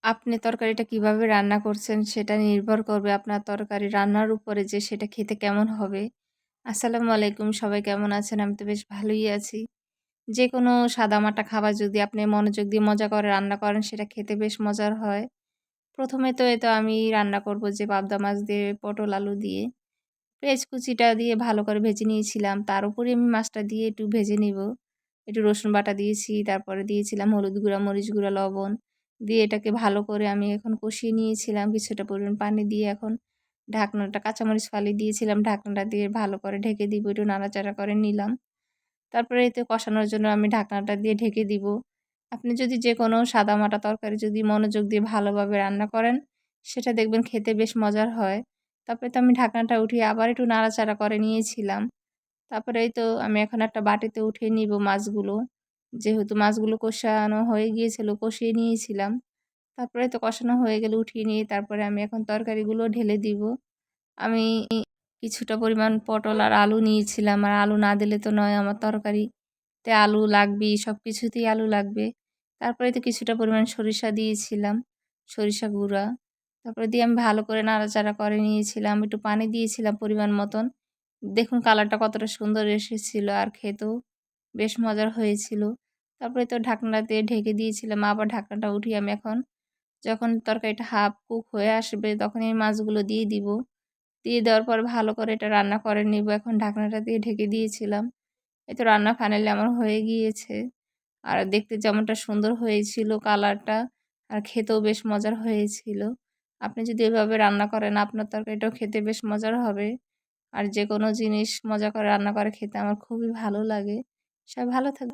আপনি তরকারিটা কিভাবে রান্না করছেন সেটা নির্ভর করবে আপনার তরকারি রান্নার উপরে যে সেটা খেতে কেমন হবে। আসসালামু আলাইকুম, সবাই কেমন আছেন? আমি তো বেশ ভালোই আছি। যেকোনো সাদামাটা খাবার যদি আপনি মনোযোগ দিয়ে মজা করে রান্না করেন সেটা খেতে বেশ মজার হয়। ১ম এ তো আমি রান্না করব যে পাবদা মাছ দিয়ে পটল আলু দিয়ে। পেঁয়াজ কুচিটা দিয়ে ভালো করে ভেজে নিয়েছিলাম। তার উপরে আমি মাছটা দিয়ে একটু ভেজে নিব। একটু রসুন বাটা দিয়েছি, তারপরে দিয়েছিলাম হলুদ গুঁড়া, মরিচ গুঁড়া, লবণ দিয়ে এটাকে ভালো করে আমি এখন কষিয়ে নিয়েছিলাম। কিছুটা পরিমাণ পানি দিয়ে এখন ঢাকনাটা কাঁচামরিচ ফালি দিয়েছিলাম। ঢাকনাটা দিয়ে ভালো করে ঢেকে দিব। একটু নাড়াচাড়া করে নিলাম। তারপরে এতে কষানোর জন্য আমি ঢাকনাটা দিয়ে ঢেকে দিব। আপনি যদি যেকোনো সাদামাটা তরকারি যদি মনোযোগ দিয়ে ভালোভাবে রান্না করেন, সেটা দেখবেন খেতে বেশ মজার হয়। তারপরে তো আমি ঢাকনাটা উঠিয়ে আবার একটু নাড়াচাড়া করে নিয়েছিলাম। তারপরে এই তো আমি এখন একটা বাটিতে উঠিয়ে নিব মাছগুলো। যেহেতু মাছগুলো কষানো হয়ে গিয়েছিল, কষিয়ে নিয়েছিলাম। তারপরে তো কষানো হয়ে গেলে উঠিয়ে নিয়ে তারপরে আমি এখন তরকারিগুলো ঢেলে দিব। আমি কিছুটা পরিমাণ পটল আর আলু নিয়েছিলাম। আর আলু না দিলে তো নয়, আমার তরকারিতে আলু লাগবেই, সবকিছুতেই আলু লাগবে। তারপরে তো কিছুটা পরিমাণ সরিষা দিয়েছিলাম, সরিষা গুঁড়া। তারপরে দিয়ে আমি ভালো করে নাড়াচাড়া করে নিয়েছিলাম। একটু পানি দিয়েছিলাম পরিমাণ মতন। দেখুন কালারটা কতটা সুন্দর এসেছিল আর খেতেও বেশ মজার হয়েছিল। তারপরে তো ঢাকনা দিয়ে ঢেকে দিয়েছিলাম। আবার ঢাকনাটা উঠিয়ে আমি এখন যখন তরকারিটা হাফ কুক হয়ে আসবে তখন এই মাছগুলো দিয়ে দিব। দিয়ে দেওয়ার পর ভালো করে এটা রান্না করে নিব। এখন ঢাকনাটা দিয়ে ঢেকে দিয়েছিলাম। এই তো রান্না ফাইনালি আমার হয়ে গিয়েছে। আর দেখতে যেমনটা সুন্দর হয়েছিল কালারটা, আর খেতেও বেশ মজার হয়েছিল। আপনি যদি এভাবে রান্না করেন আপনার তরকারিটাও খেতে বেশ মজার হবে। আর যেকোনো জিনিস মজা করে রান্না করে খেতে আমার খুবই ভালো লাগে। সবাই ভালো থাকবেন।